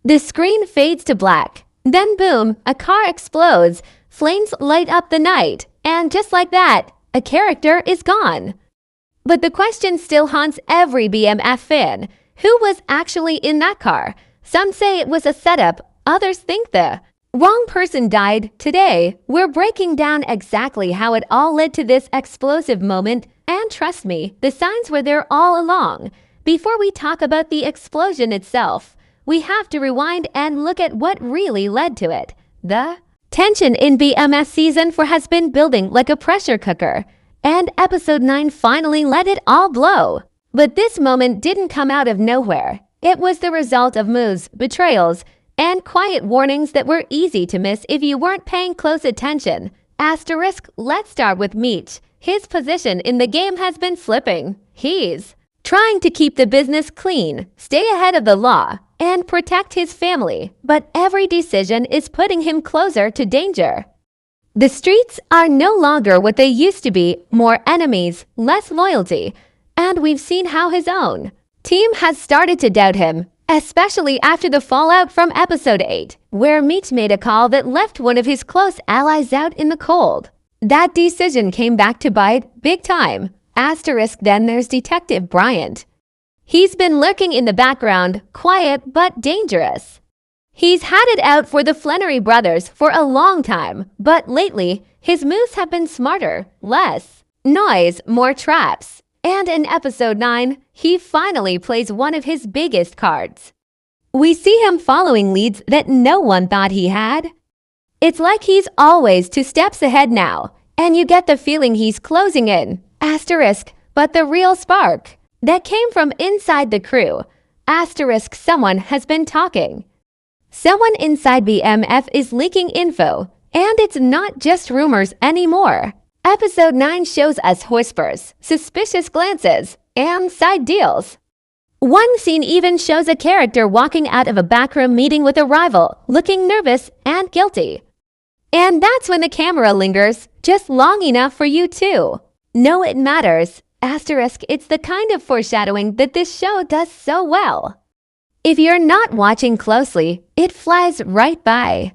The screen fades to black. Then boom, a car explodes, flames light up the night, and just like that, a character is gone. But the question still haunts every BMF fan. Who was actually in that car? Some say it was a setup, others think the wrong person died. Today, we're breaking down exactly how it all led to this explosive moment, and trust me, the signs were there all along. Before we talk about the explosion itself, we have to rewind and look at what really led to it. The tension in BMF Season 4 has been building like a pressure cooker, and Episode 9 finally let it all blow. But this moment didn't come out of nowhere. It was the result of moves, betrayals, and quiet warnings that were easy to miss if you weren't paying close attention. Asterisk, let's start with Meech. His position in the game has been flipping. He's trying to keep the business clean, stay ahead of the law, and protect his family, but every decision is putting him closer to danger. The streets are no longer what they used to be, more enemies, less loyalty, and we've seen how his own team has started to doubt him, especially after the fallout from Episode 8, where Meech made a call that left one of his close allies out in the cold. That decision came back to bite big time. Asterisk, then there's Detective Bryant. He's been lurking in the background, quiet but dangerous. He's had it out for the Flannery brothers for a long time, but lately, his moves have been smarter, less noise, more traps. And in Episode 9, he finally plays one of his biggest cards. We see him following leads that no one thought he had. It's like he's always 2 steps ahead now, and you get the feeling he's closing in. Asterisk, but the real spark that came from inside the crew. Asterisk, someone has been talking. Someone inside BMF is leaking info, and it's not just rumors anymore. Episode 9 shows us whispers, suspicious glances, and side deals. One scene even shows a character walking out of a backroom meeting with a rival, looking nervous and guilty. And that's when the camera lingers, just long enough for you to know it matters. Asterisk, it's the kind of foreshadowing that this show does so well. If you're not watching closely, it flies right by.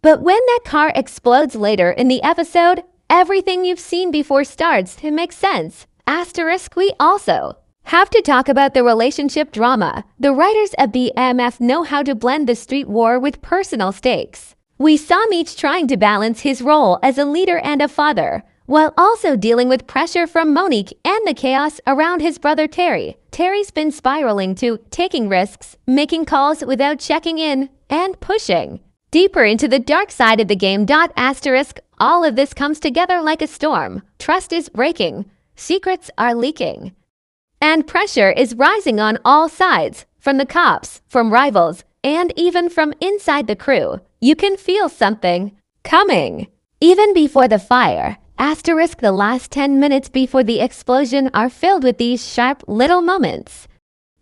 But when that car explodes later in the episode, everything you've seen before starts to make sense. Asterisk, we also have to talk about the relationship drama. The writers at BMF know how to blend the street war with personal stakes. We saw Meech trying to balance his role as a leader and a father, while also dealing with pressure from Monique and the chaos around his brother Terry. Terry's been spiraling to taking risks, making calls without checking in, and pushing deeper into the dark side of the game. Asterisk, all of this comes together like a storm. Trust is breaking, secrets are leaking, and pressure is rising on all sides, from the cops, from rivals, and even from inside the crew. You can feel something coming. Even before the fire, asterisk, the last 10 minutes before the explosion are filled with these sharp little moments.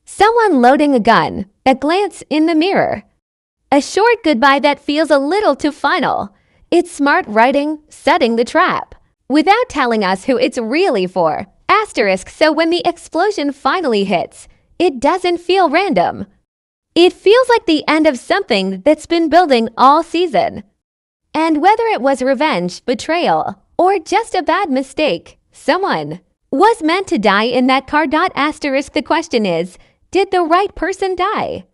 Someone loading a gun, a glance in the mirror, a short goodbye that feels a little too final. It's smart writing, setting the trap, without telling us who it's really for. Asterisk, so when the explosion finally hits, it doesn't feel random. It feels like the end of something that's been building all season. And whether it was revenge, betrayal, or just a bad mistake, someone was meant to die in that car. Asterisk, the question is, did the right person die?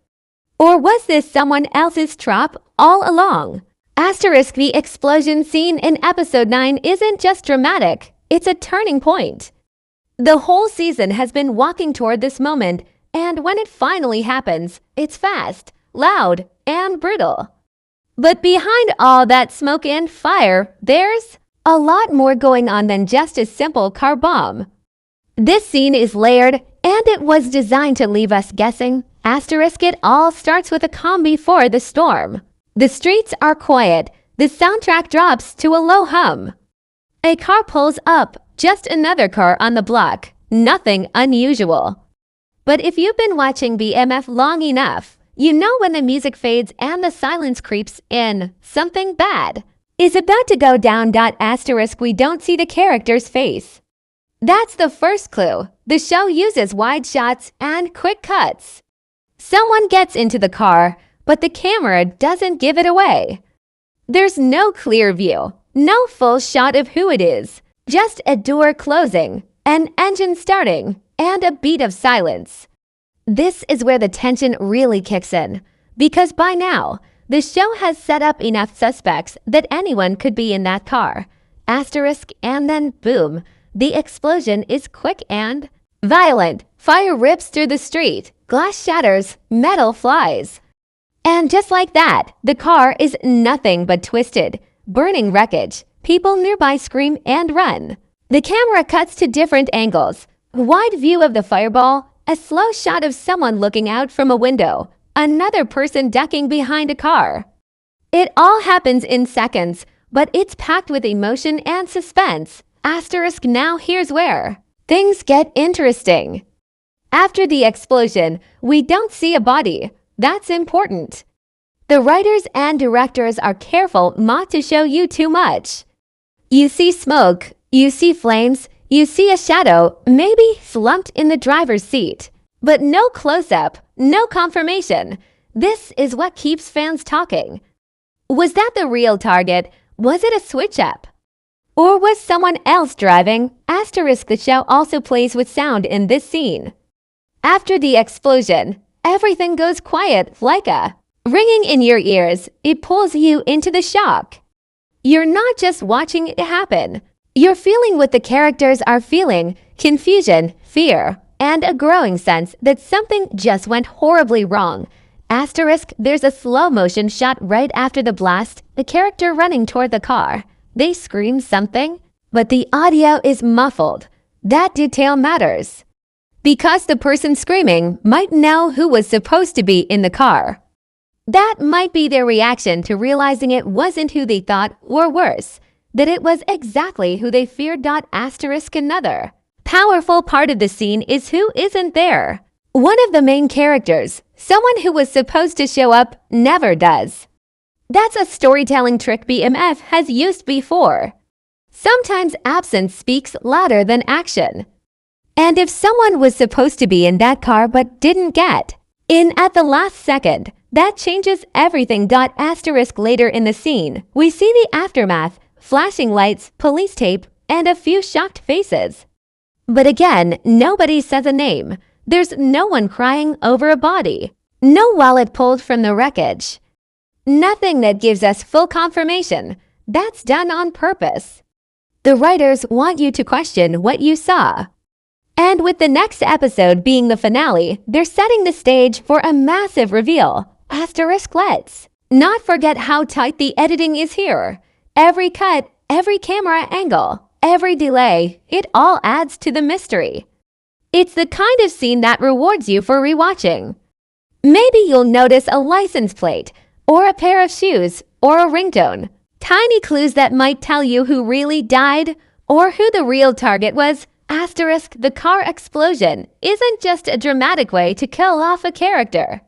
Or was this someone else's trap all along? Asterisk, the explosion scene in Episode 9 isn't just dramatic, it's a turning point. The whole season has been walking toward this moment, and when it finally happens, it's fast, loud, and brutal. But behind all that smoke and fire, there's a lot more going on than just a simple car bomb. This scene is layered, and it was designed to leave us guessing. Asterisk, it all starts with a calm before the storm. The streets are quiet. The soundtrack drops to a low hum. A car pulls up, just another car on the block. Nothing unusual. But if you've been watching BMF long enough, you know when the music fades and the silence creeps in, something bad is about to go down. Asterisk, we don't see the character's face. That's the first clue. The show uses wide shots and quick cuts. Someone gets into the car, but the camera doesn't give it away. There's no clear view, no full shot of who it is, just a door closing, an engine starting, and a beat of silence. This is where the tension really kicks in, because by now, the show has set up enough suspects that anyone could be in that car. Asterisk, and then boom, the explosion is quick and violent. Fire rips through the street, glass shatters, metal flies. And just like that, the car is nothing but twisted, burning wreckage. People nearby scream and run. The camera cuts to different angles. A wide view of the fireball, a slow shot of someone looking out from a window, another person ducking behind a car. It all happens in seconds, but it's packed with emotion and suspense. Asterisk, now here's where things get interesting. After the explosion, we don't see a body. That's important. The writers and directors are careful not to show you too much. You see smoke, you see flames, you see a shadow, maybe slumped in the driver's seat. But no close-up, no confirmation. This is what keeps fans talking. Was that the real target? Was it a switch-up? Or was someone else driving? Asterisk, the show also plays with sound in this scene. After the explosion, everything goes quiet like a ringing in your ears. It pulls you into the shock. You're not just watching it happen. You're feeling what the characters are feeling, confusion, fear, and a growing sense that something just went horribly wrong. Asterisk, there's a slow motion shot right after the blast, the character running toward the car. They scream something, but the audio is muffled. That detail matters, because the person screaming might know who was supposed to be in the car. That might be their reaction to realizing it wasn't who they thought, or worse, that it was exactly who they feared. Asterisk, another powerful part of the scene is who isn't there. One of the main characters, someone who was supposed to show up, never does. That's a storytelling trick BMF has used before. Sometimes absence speaks louder than action. And if someone was supposed to be in that car but didn't get in at the last second, that changes everything. Asterisk, later in the scene, we see the aftermath, flashing lights, police tape, and a few shocked faces. But again, nobody says a name. There's no one crying over a body. No wallet pulled from the wreckage. Nothing that gives us full confirmation. That's done on purpose. The writers want you to question what you saw. And with the next episode being the finale, they're setting the stage for a massive reveal. Asterisk, let's not forget how tight the editing is here. Every cut, every camera angle, every delay, it all adds to the mystery. It's the kind of scene that rewards you for rewatching. Maybe you'll notice a license plate, or a pair of shoes, or a ringtone. Tiny clues that might tell you who really died, or who the real target was. Asterisk, the car explosion isn't just a dramatic way to kill off a character.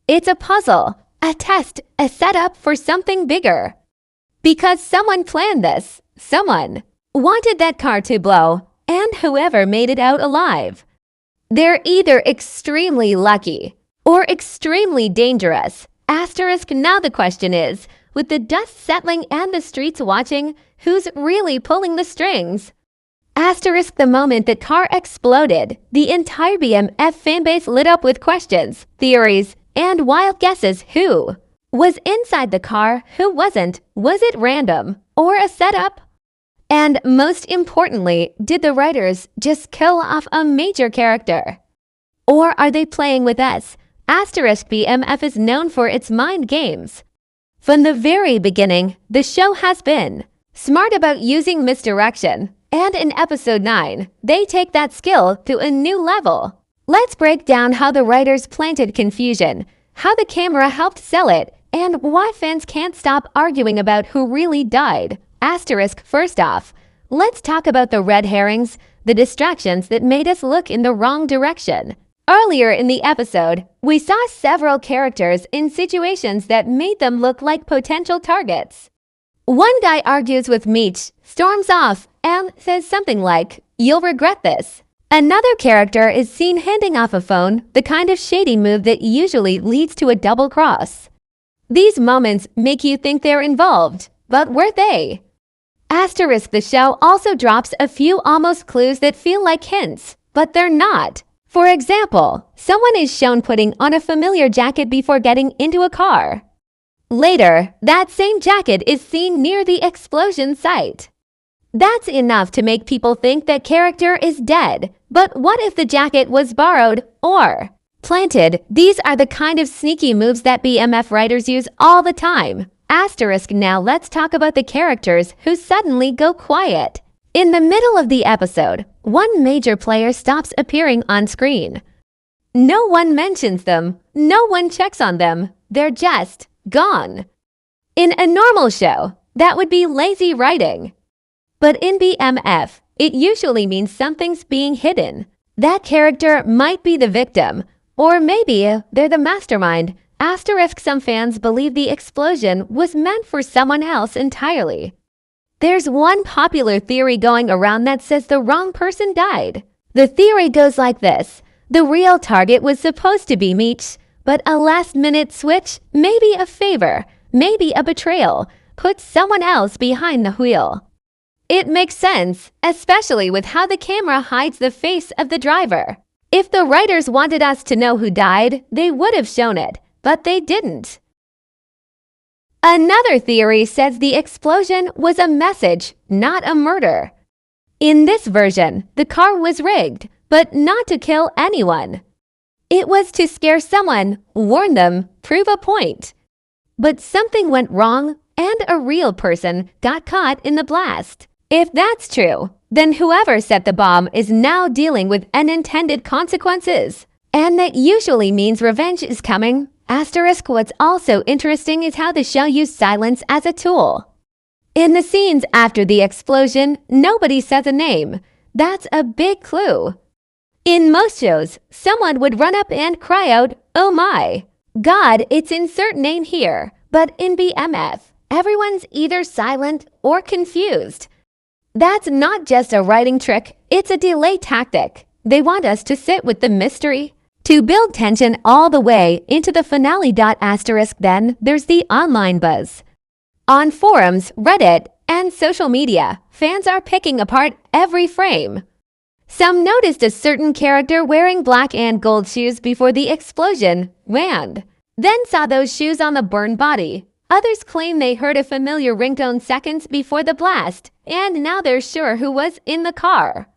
It's a puzzle, a test, a setup for something bigger. Because someone planned this, someone wanted that car to blow, and whoever made it out alive. They're either extremely lucky or extremely dangerous. Asterisk, now the question is, with the dust settling and the streets watching, who's really pulling the strings? Asterisk, the moment that car exploded, the entire BMF fanbase lit up with questions, theories, and wild guesses. Who was inside the car? Who wasn't? Was it random or a setup? And most importantly, did the writers just kill off a major character? Or are they playing with us? Asterisk, BMF is known for its mind games. From the very beginning, the show has been smart about using misdirection. And in episode 9, they take that skill to a new level. Let's break down how the writers planted confusion, how the camera helped sell it, and why fans can't stop arguing about who really died. Asterisk, first off, let's talk about the red herrings, the distractions that made us look in the wrong direction. Earlier in the episode, we saw several characters in situations that made them look like potential targets. One guy argues with Meech, storms off, and says something like, "You'll regret this." Another character is seen handing off a phone, the kind of shady move that usually leads to a double cross. These moments make you think they're involved, but were they? Asterisk the show also drops a few almost clues that feel like hints, but they're not. For example, someone is shown putting on a familiar jacket before getting into a car. Later, that same jacket is seen near the explosion site. That's enough to make people think that character is dead, but what if the jacket was borrowed or planted? These are the kind of sneaky moves that BMF writers use all the time. Asterisk now let's talk about the characters who suddenly go quiet. In the middle of the episode, one major player stops appearing on screen. No one mentions them, no one checks on them, they're just gone. In a normal show, that would be lazy writing. But in BMF, it usually means something's being hidden. That character might be the victim, or maybe they're the mastermind. Asterisk some fans believe the explosion was meant for someone else entirely. There's one popular theory going around that says the wrong person died. The theory goes like this. The real target was supposed to be Meech, but a last-minute switch, maybe a favor, maybe a betrayal, put someone else behind the wheel. It makes sense, especially with how the camera hides the face of the driver. If the writers wanted us to know who died, they would have shown it, but they didn't. Another theory says the explosion was a message, not a murder. In this version, the car was rigged, but not to kill anyone. It was to scare someone, warn them, prove a point. But something went wrong, and a real person got caught in the blast. If that's true, then whoever set the bomb is now dealing with unintended consequences. And that usually means revenge is coming. Asterisk what's also interesting is how the show used silence as a tool. In the scenes after the explosion, nobody says a name. That's a big clue. In most shows, someone would run up and cry out, "Oh my! God, it's insert name here." But in BMF, everyone's either silent or confused. That's not just a writing trick, it's a delay tactic. They want us to sit with the mystery, to build tension all the way into the finale. Asterisk then, there's the online buzz. On forums, Reddit, and social media, fans are picking apart every frame. Some noticed a certain character wearing black and gold shoes before the explosion landed, then saw those shoes on the burned body. Others claim they heard a familiar ringtone seconds before the blast, and now they're sure who was in the car.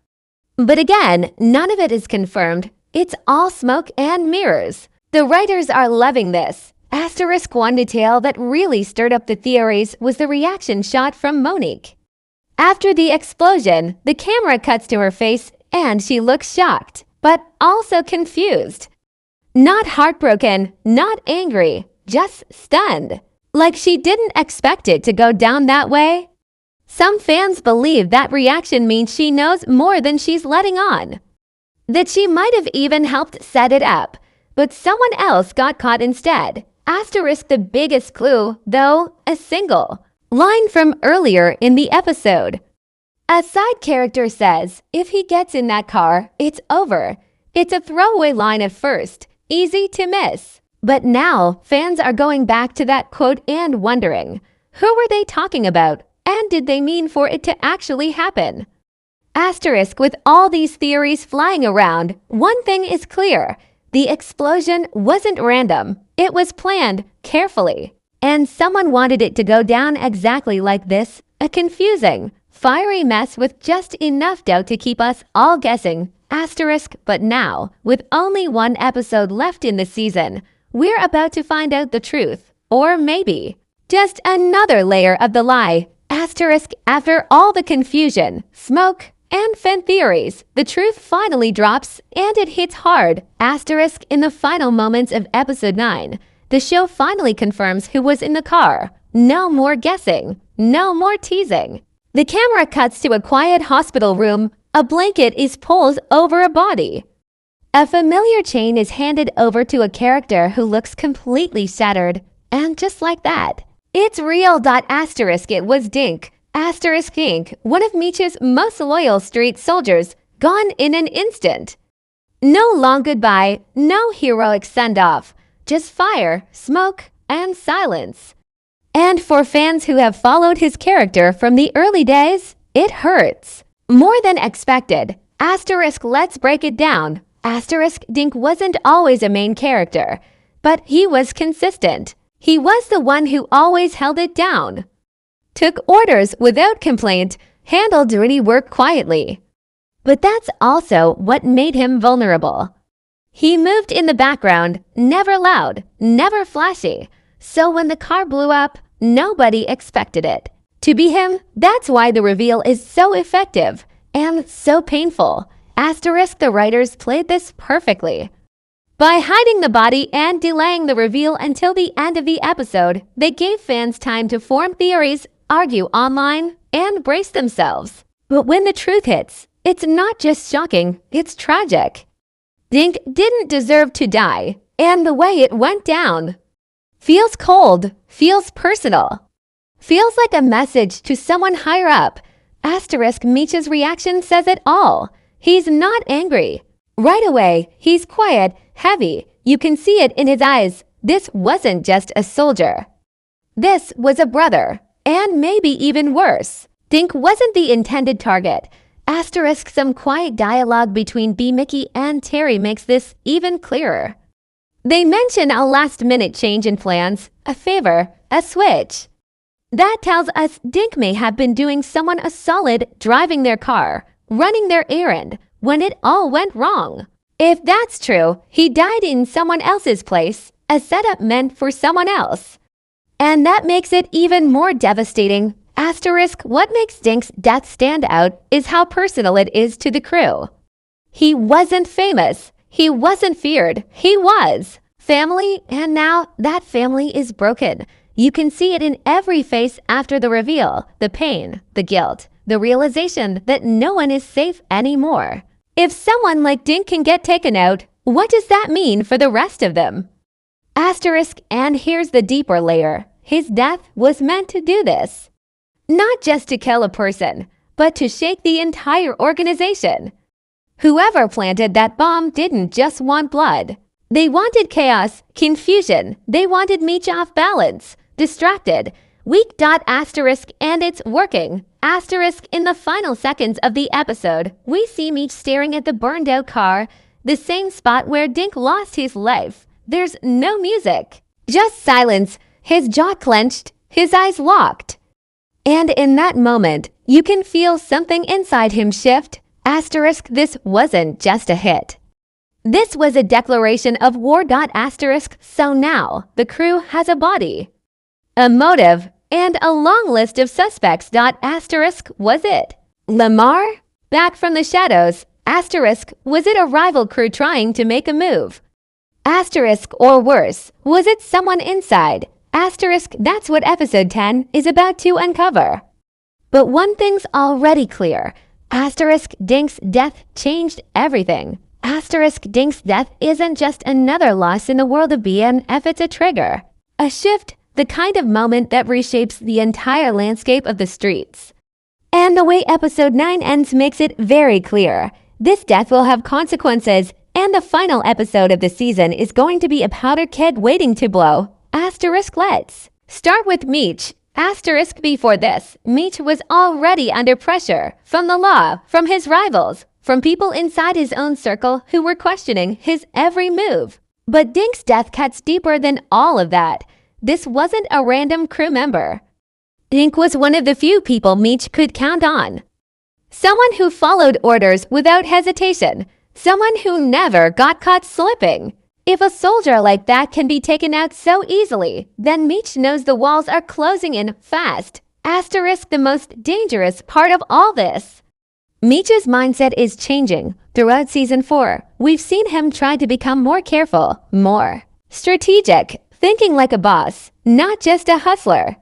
But again, none of it is confirmed. It's all smoke and mirrors. The writers are loving this. Asterisk one detail that really stirred up the theories was the reaction shot from Monique. After the explosion, the camera cuts to her face and she looks shocked, but also confused. Not heartbroken, not angry, just stunned. Like she didn't expect it to go down that way. Some fans believe that reaction means she knows more than she's letting on. That she might have even helped set it up, but someone else got caught instead. Asterisk the biggest clue, though, a single line from earlier in the episode. A side character says, if he gets in that car, it's over. It's a throwaway line at first, easy to miss. But now, fans are going back to that quote and wondering, who were they talking about, and did they mean for it to actually happen? Asterisk with all these theories flying around, one thing is clear. The explosion wasn't random. It was planned carefully. And someone wanted it to go down exactly like this, a confusing, fiery mess with just enough doubt to keep us all guessing. Asterisk, but now, with only one episode left in the season, we're about to find out the truth. Or maybe just another layer of the lie. Asterisk, after all the confusion, smoke, and fan theories, the truth finally drops and it hits hard. Asterisk in the final moments of episode 9. The show finally confirms who was in the car. No more guessing. No more teasing. The camera cuts to a quiet hospital room. A blanket is pulled over a body. A familiar chain is handed over to a character who looks completely shattered. And just like that, it's real. Asterisk it was Dink. Asterisk Dink, one of Meech's most loyal street soldiers, gone in an instant. No long goodbye, no heroic send-off. Just fire, smoke, and silence. And for fans who have followed his character from the early days, it hurts. More than expected. Let's break it down. Dink wasn't always a main character, but he was consistent. He was the one who always held it down. Took orders without complaint, handled dirty work quietly. But that's also what made him vulnerable. He moved in the background, never loud, never flashy. So when the car blew up, nobody expected it. To be him, that's why the reveal is so effective and so painful. The writers played this perfectly. By hiding the body and delaying the reveal until the end of the episode, they gave fans time to form theories, argue online, and brace themselves. But when the truth hits, it's not just shocking, it's tragic. Dink didn't deserve to die, and the way it went down feels cold, feels personal, feels like a message to someone higher up. Meech's reaction says it all. He's not angry. Right away, he's quiet, heavy. You can see it in his eyes. This wasn't just a soldier. This was a brother, and maybe even worse. Dink wasn't the intended target. Some quiet dialogue between B. Mickey and Terry makes this even clearer. They mention a last-minute change in plans, a favor, a switch. That tells us Dink may have been doing someone a solid driving their car, running their errand, when it all went wrong. If that's true, he died in someone else's place, a setup meant for someone else. And that makes it even more devastating. What makes Dink's death stand out is how personal it is to the crew. He wasn't famous. He wasn't feared. He was family, and now that family is broken. You can see it in every face after the reveal, the pain, the guilt, the realization that no one is safe anymore. If someone like Dink can get taken out, what does that mean for the rest of them? And here's the deeper layer. His death was meant to do this. Not just to kill a person, but to shake the entire organization. Whoever planted that bomb didn't just want blood. They wanted chaos, confusion. They wanted Meech off balance, distracted, weak. And it's working. In the final seconds of the episode, we see Meech staring at the burned out car, the same spot where Dink lost his life. There's no music, just silence, his jaw clenched, his eyes locked. And in that moment, you can feel something inside him shift. This wasn't just a hit. This was a declaration of war. So now, the crew has a body, a motive, and a long list of suspects. Was it Lamar? Back from the shadows? Was it a rival crew trying to make a move? Or worse, was it someone inside? That's what episode 10 is about to uncover. But one thing's already clear. Dink's death changed everything. Dink's death isn't just another loss in the world of BMF, it's a trigger. A shift, the kind of moment that reshapes the entire landscape of the streets. And the way episode 9 ends makes it very clear. This death will have consequences, and the final episode of the season is going to be a powder keg waiting to blow. Let's start with Meech. Before this, Meech was already under pressure from the law, from his rivals, from people inside his own circle who were questioning his every move. But Dink's death cuts deeper than all of that. This wasn't a random crew member. Dink was one of the few people Meech could count on. Someone who followed orders without hesitation. Someone who never got caught slipping. If a soldier like that can be taken out so easily, then Meech knows the walls are closing in fast. The most dangerous part of all this. Meech's mindset is changing. Throughout season 4, we've seen him try to become more careful, more strategic, thinking like a boss, not just a hustler.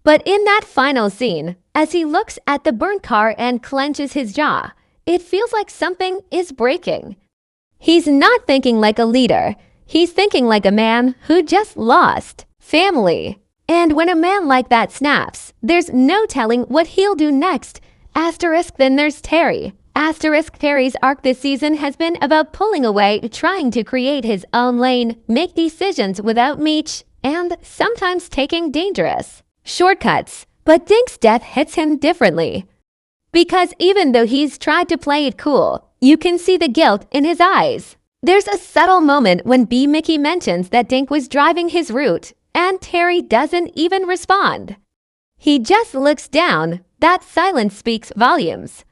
But in that final scene, as he looks at the burnt car and clenches his jaw, it feels like something is breaking. He's not thinking like a leader. He's thinking like a man who just lost family. And when a man like that snaps, there's no telling what he'll do next. Then there's Terry. Terry's arc this season has been about pulling away, trying to create his own lane, make decisions without Meech, and sometimes taking dangerous shortcuts. But Dink's death hits him differently. Because even though he's tried to play it cool, you can see the guilt in his eyes. There's a subtle moment when B. Mickey mentions that Dink was driving his route, and Terry doesn't even respond. He just looks down. That silence speaks volumes.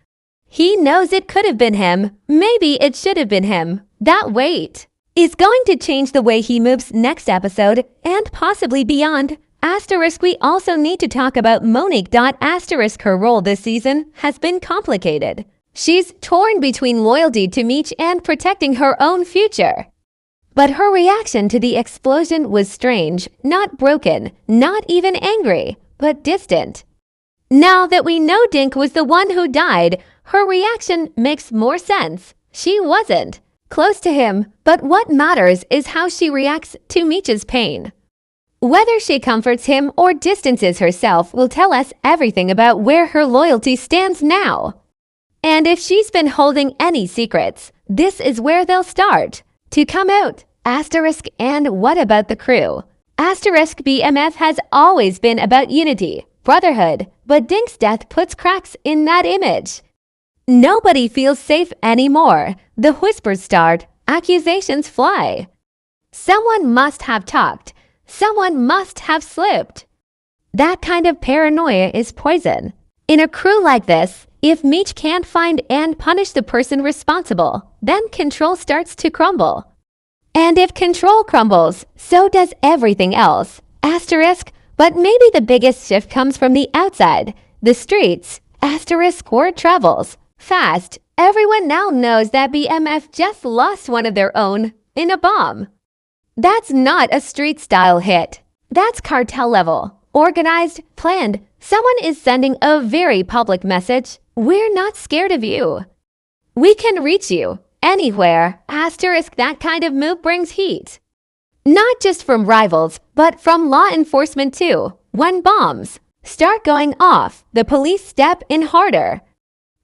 He knows it could have been him. Maybe it should have been him. That wait is going to change the way he moves next episode and possibly beyond. Asterisk, we also need to talk about Monique. Asterisk, her role this season has been complicated. She's torn between loyalty to Meech and protecting her own future. But her reaction to the explosion was strange, not broken, not even angry, but distant. Now that we know Dink was the one who died, her reaction makes more sense. She wasn't close to him, but what matters is how she reacts to Meech's pain. Whether she comforts him or distances herself will tell us everything about where her loyalty stands now. And if she's been holding any secrets, this is where they'll start to come out. Asterisk, and what about the crew? Asterisk, BMF has always been about unity, brotherhood, but Dink's death puts cracks in that image. Nobody feels safe anymore. The whispers start, accusations fly. Someone must have talked. Someone must have slipped. That kind of paranoia is poison. In a crew like this, if Meech can't find and punish the person responsible, then control starts to crumble. And if control crumbles, so does everything else. Asterisk, but maybe the biggest shift comes from the outside, the streets. Asterisk, word travels fast. Everyone now knows that BMF just lost one of their own in a bomb. That's not a street-style hit. That's cartel level. Organized, planned. Someone is sending a very public message. We're not scared of you. We can reach you anywhere. Asterisk, that kind of move brings heat. Not just from rivals, but from law enforcement too. When bombs start going off, the police step in harder.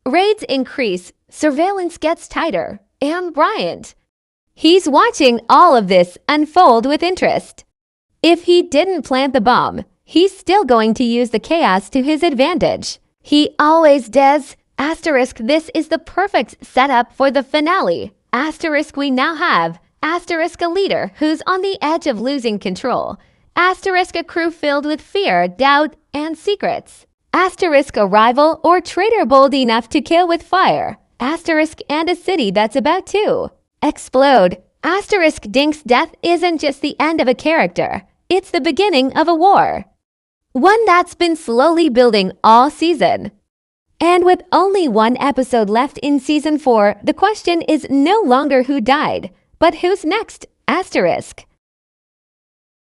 Raids increase, surveillance gets tighter. And Bryant, he's watching all of this unfold with interest. If he didn't plant the bomb, he's still going to use the chaos to his advantage. He always does. Asterisk, this is the perfect setup for the finale. Asterisk, we now have asterisk, a leader who's on the edge of losing control. Asterisk, a crew filled with fear, doubt, and secrets. Asterisk, a rival or traitor bold enough to kill with fire. Asterisk, and a city that's about to explode. Asterisk, Dink's death isn't just the end of a character. It's the beginning of a war. One that's been slowly building all season. And with only one episode left in season 4, the question is no longer who died, but who's next? Asterisk.